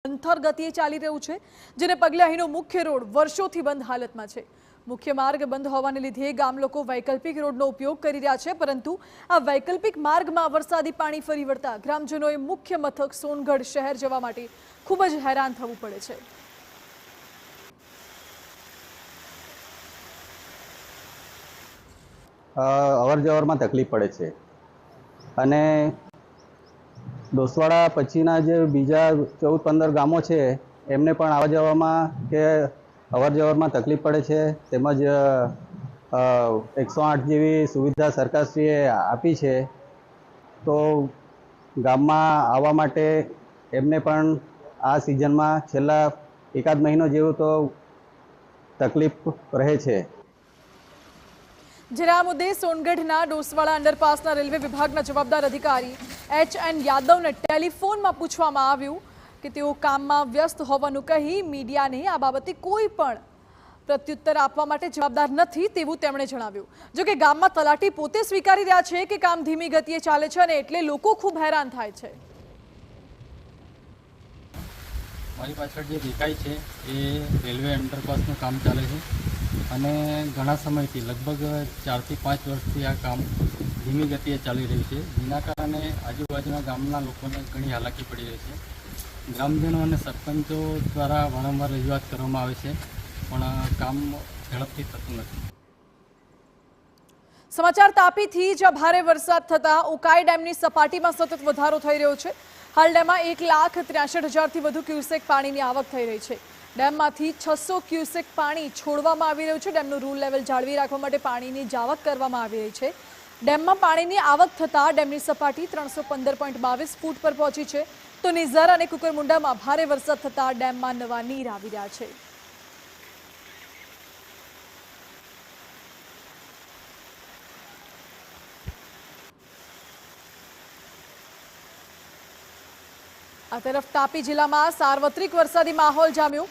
અંથર ગતિએ ચાલી રહ્યું છે, જેને પગલે અહીંનો મુખ્ય રોડ વર્ષોથી બંધ હાલતમાં છે। મુખ્ય માર્ગ બંધ હોવાને લીધે ગામ લોકો વૈકલ્પિક રોડનો ઉપયોગ કરી રહ્યા છે, પરંતુ આ વૈકલ્પિક માર્ગમાં વરસાદી પાણી ફરી વળતા ગ્રામજનોએ મુખ્ય મથક સોનગઢ શહેર જવા માટે ખૂબ જ હેરાન થવું પડે છે। અવર જવરમાં તકલીફ પડે છે અને ડોસવાડા પછીના જે બીજા 14-15 ગામો છે એમને પણ આવવા જવામાં કે અવર જવરમાં તકલીફ પડે છે। તેમજ 108 જેવી સુવિધા સરકારશ્રીએ આપી છે, તો ગામમાં આવવા માટે એમને પણ આ સિઝનમાં છેલ્લા એકાદ મહિનો જેવું તો તકલીફ રહે છે। જ્યારે આ મુદ્દે સોનગઢના ડોસવાડા અંડરપાસના રેલવે વિભાગના જવાબદાર અધિકારી HN યાદવને ટેલિફોનમાં પૂછવામાં આવ્યું કે તેઓ કામમાં વ્યસ્ત હોવાનું કહી મીડિયાને આ બાબતે કોઈ પણ પ્રત્યુત્તર આપવા માટે જવાબદાર નથી તેવું તેમણે જણાવ્યું। જો કે ગામમાં તલાટી પોતે સ્વીકારી રહ્યા છે કે કામ ધીમી ગતિએ ચાલે છે અને એટલે લોકો ખૂબ હેરાન થાય છે। મારી પાછળ જે દેખાય છે એ રેલવે અંડરપાસનું કામ ચાલે છે અને ઘણા સમયથી લગભગ 4 થી 5 વર્ષથી આ કામ ધીમી ગતિએ ચાલી રહ્યું છે, જેના કારણે આજુબાજુના ગામના લોકોને ઘણી હાલાકી પડી રહી છે। ગ્રામજનો અને સરપંચો દ્વારા વારંવાર રજૂઆત કરવામાં આવે છે, પણ કામ ઝડપથી થતું નથી। સમાચાર તાપીથી જ્યાં ભારે વરસાદ થતા ઉકાઈ ડેમની સપાટીમાં સતત વધારો થઈ રહ્યો છે। હાલ ડેમમાં 1,63,000થી વધુ ક્યુસેક પાણીની આવક થઈ રહી છે। ડેમમાંથી 600 ક્યુસેક પાણી છોડવામાં આવી રહ્યું છે। ડેમનું રૂલ લેવલ જાળવી રાખવા માટે પાણીની જાવક કરવામાં આવી રહી છે। ડેમમાં પાણીની આવક થતાં ડેમની સપાટી 315.22 ફૂટ પર પહોંચી છે, તો નિઝર અને કુકરમુંડામાં ભારે વરસાદ થતાં ડેમમાં નવા નીર આવી રહ્યા છે। આ તરફ તાપી જિલ્લામાં સાર્વત્રિક વરસાદી માહોલ જામ્યો।